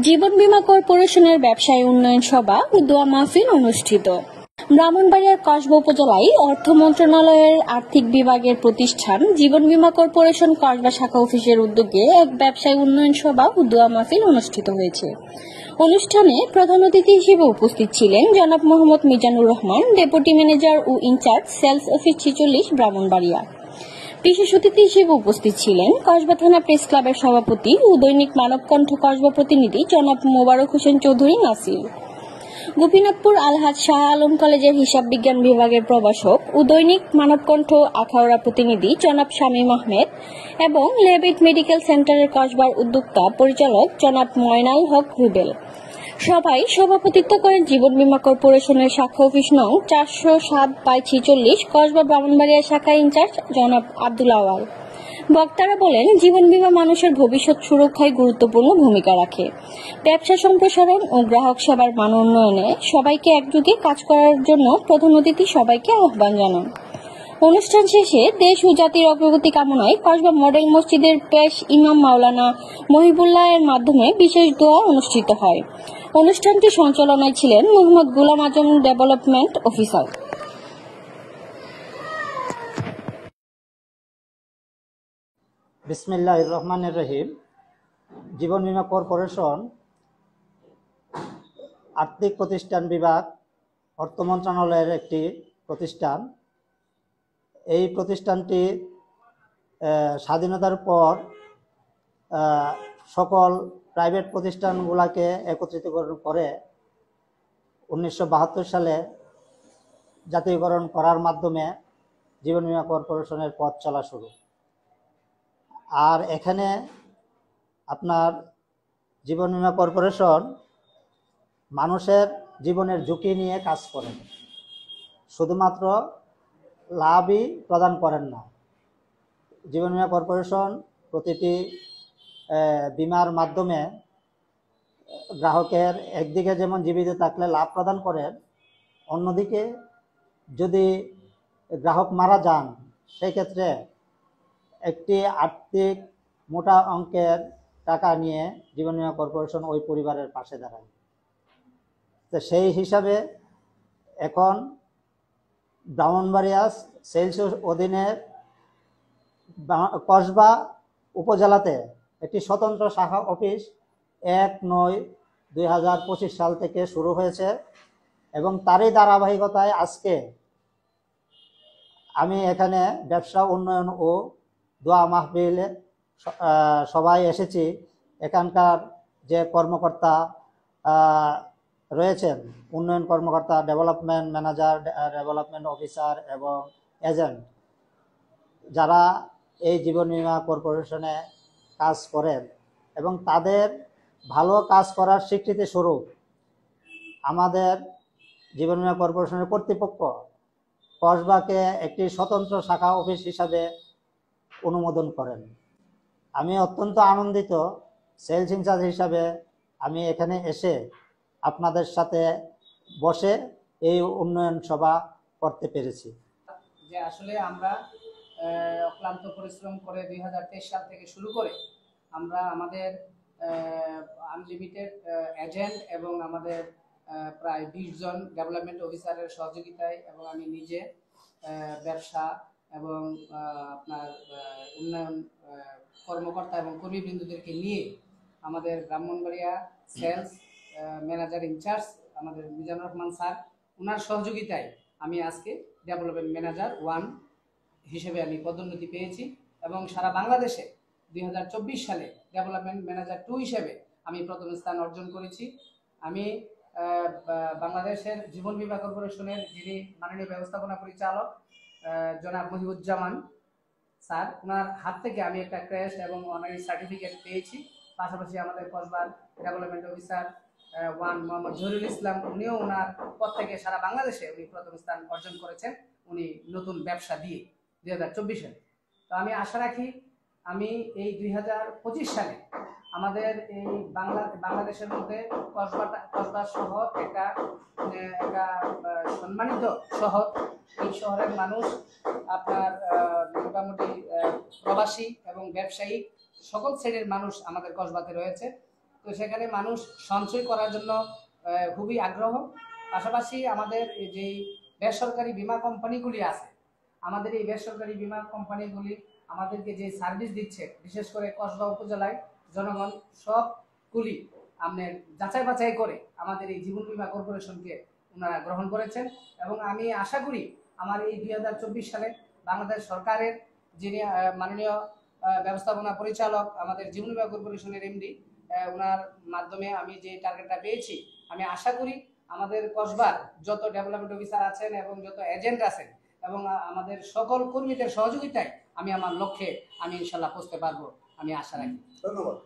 জীবন বীমা কর্পোরেশনের ব্যবসায়ী উন্নয়ন সভা ও দোয়া মাহফিল অনুষ্ঠিত। ব্রাহ্মণবাড়িয়ার কসবা উপজেলায় অর্থ মন্ত্রণালয়ের আর্থিক বিভাগের প্রতিষ্ঠান জীবন বীমা কর্পোরেশন কসবা শাখা অফিসের উদ্যোগে এক ব্যবসায়ী উন্নয়ন সভা ও দোয়া মাহফিল অনুষ্ঠিত হয়েছে। অনুষ্ঠানে প্রধান অতিথি হিসেবে উপস্থিত ছিলেন জনাব মোহাম্মদ মিজানুর রহমান, ডেপুটি ম্যানেজার ও ইনচার্জ সেলস অফিস 46 ব্রাহ্মণবাড়িয়া। বিশেষ অতিথি হিসেবে উপস্থিত ছিলেন কসবা থানা প্রেস ক্লাবের সভাপতি ও দৈনিক মানবকণ্ঠ কসবা প্রতিনিধি জনাব মোবারক হোসেন চৌধুরী নাসির, গোপীনাথপুর আলহাজ শাহ আলম কলেজের হিসাব বিজ্ঞান বিভাগের প্রভাষক ও দৈনিক মানবকণ্ঠ আখাউড়া প্রতিনিধি জনাব শামীম আহমেদ এবং লেবেট মেডিকেল সেন্টারের কসবার উদ্যোক্তা পরিচালক জনাব ময়নাল হক রুবেল। সভায় সভাপতিত্ব করেন জীবন বীমা কর্পোরেশনের শাখা অফিস নং 407/46 কসবা ব্রাহ্মণবাড়িয়া শাখা ইনচার্জ জনাব আব্দুল আওয়াল। বক্তারা বলেন, জীবন বীমা মানুষের ভবিষ্যৎ সুরক্ষায় গুরুত্বপূর্ণ ভূমিকা রাখে। ব্যবসা সম্প্রসারণ ও গ্রাহক সেবার মান উন্নয়নে সবাইকে একযোগে কাজ করার জন্য প্রধান অতিথি সবাইকে আহ্বান জানান। অনুষ্ঠান শেষে দেশ ও জাতির অগ্রগতি কামনায় কসবা মডেল মসজিদের পেশ ইমাম মাওলানা মহিবুল্লাহ এর মাধ্যমে বিশেষ দোয়া অনুষ্ঠিত হয়। অনুষ্ঠানটি সঞ্চালনায় ছিলেন মোহাম্মদ গোলাম আজম, ডেভেলপমেন্ট অফিসার। বিসমিল্লাহির রহমানির রহিম। জীবন বীমা কর্পোরেশন আর্থিক প্রতিষ্ঠান বিভাগ, অর্থ মন্ত্রণালয়ের একটি প্রতিষ্ঠান। এই প্রতিষ্ঠানটি স্বাধীনতার পর সকল প্রাইভেট প্রতিষ্ঠানগুলোকে একত্রিতকরণ করে 1972 সালে জাতীয়করণ করার মাধ্যমে জীবন বীমা কর্পোরেশনের পথ চলা শুরু। আর এখানে আপনার জীবন বীমা কর্পোরেশন মানুষের জীবনের ঝুঁকি নিয়ে কাজ করেন, শুধুমাত্র লাভই প্রদান করেন না। জীবন বীমা কর্পোরেশন প্রতিটি বীমার মাধ্যমে গ্রাহকের একদিকে যেমন জীবিত থাকলে লাভ প্রদান করেন, অন্যদিকে যদি গ্রাহক মারা যান সেই ক্ষেত্রে একটি আর্থিক মোটা অঙ্কের টাকা নিয়ে জীবন বীমা কর্পোরেশন ওই পরিবারের পাশে দাঁড়ায়। তো সেই হিসাবে এখন ব্রাহ্মণবাড়িয়া সেলস অধীনের কসবা উপজেলাতে একটি স্বতন্ত্র শাখা অফিস 1/9/2025 সাল থেকে শুরু হয়েছে এবং তারই ধারাবাহিকতায় আজকে আমি এখানে ব্যবসা উন্নয়ন ও দোয়া মাহফিলে সবাই এসেছি। এখানকার যে কর্মকর্তা রয়েছেন, উন্নয়ন কর্মকর্তা, ডেভেলপমেন্ট ম্যানেজার, ডেভেলপমেন্ট অফিসার এবং এজেন্ট, যারা এই জীবন বীমা কর্পোরেশনে কাজ করেন এবং তাদের ভালো কাজ করার স্বীকৃতি স্বরূপ আমাদের জীবন বীমা কর্পোরেশনের কর্তৃপক্ষ কসবাকে একটি স্বতন্ত্র শাখা অফিস হিসাবে অনুমোদন করেন। আমি অত্যন্ত আনন্দিত সেলস ইনচার্জ হিসাবে আমি এখানে এসে আপনাদের সাথে বসে এই উন্নয়ন সভা করতে পেরেছি। যে আসলে আমরা অক্লান্ত পরিশ্রম করে 2023 সাল থেকে শুরু করে আমরা আমাদের আনলিমিটেড এজেন্ট এবং আমাদের প্রায় 20 জন ডেভেলপমেন্ট অফিসারের সহযোগিতায় এবং আমি নিজে ব্যবসা এবং আপনার উন্নয়ন কর্মকর্তা এবং কর্মীবৃন্দদেরকে নিয়ে আমাদের ব্রাহ্মণবাড়িয়া সেলস ম্যানেজার ইনচার্জ আমাদের মিজানুর রহমান স্যার, ওনার সহযোগিতায় আমি আজকে ডেভেলপমেন্ট ম্যানেজার 1 হিসেবে আমি পদোন্নতি পেয়েছি এবং সারা বাংলাদেশে 2024 সালে ডেভেলপমেন্ট ম্যানেজার 2 হিসেবে আমি প্রথম স্থান অর্জন করেছি। আমি বাংলাদেশের জীবন বীমা কর্পোরেশনের যিনি মাননীয় ব্যবস্থাপনা পরিচালক জনাব মহিবুজ্জামান স্যার, ওনার হাত থেকে আমি একটা ক্রেস্ট এবং অনারি সার্টিফিকেট পেয়েছি। পাশাপাশি আমাদের কসবার ডেভেলপমেন্ট অফিসার 1 মোহাম্মদ জহিরুল ইসলাম, উনিও ওনার পদ থেকে সারা বাংলাদেশে উনি প্রথম স্থান অর্জন করেছেন উনি নতুন ব্যবসা দিয়ে 2024 সালে। তো আমি আশা রাখি আমি এই 2025 সালে আমাদের এই বাংলাদেশের মধ্যে কসবা শহর একটা সম্মানিত শহর। এই শহরের মানুষ আপনার মোটামুটি প্রবাসী এবং ব্যবসায়ী সকল শ্রেণীর মানুষ আমাদের কসবাতে রয়েছে। তো তো সেখানে মানুষ সঞ্চয় করার জন্য খুবই আগ্রহ। পাশাপাশি আমাদের এই যেই বেসরকারি বীমা কোম্পানিগুলি আছে, আমাদের এই বেসরকারি বীমা কোম্পানিগুলি আমাদেরকে যে সার্ভিস দিচ্ছে, বিশেষ করে কসবা উপজেলায় জনগণ সবগুলি আপনার যাচাই বাছাই করে আমাদের এই জীবন বীমা কর্পোরেশনকে ওনারা গ্রহণ করেছেন। এবং আমি আশা করি আমার এই 2024 সালে বাংলাদেশ সরকারের যিনি মাননীয় ব্যবস্থাপনা পরিচালক আমাদের জীবন বীমা কর্পোরেশনের এমডি, ওনার মাধ্যমে আমি যে টার্গেটটা পেয়েছি, আমি আশা করি আমাদের কসবার যত ডেভেলপমেন্ট অফিসার আছেন এবং যত এজেন্ট আছেন এবং আমাদের সকল কর্মীদের সহযোগিতায় আমি আমার লক্ষ্যে আমি ইনশাল্লাহ পৌঁছতে পারবো, আমি আশা রাখি। ধন্যবাদ।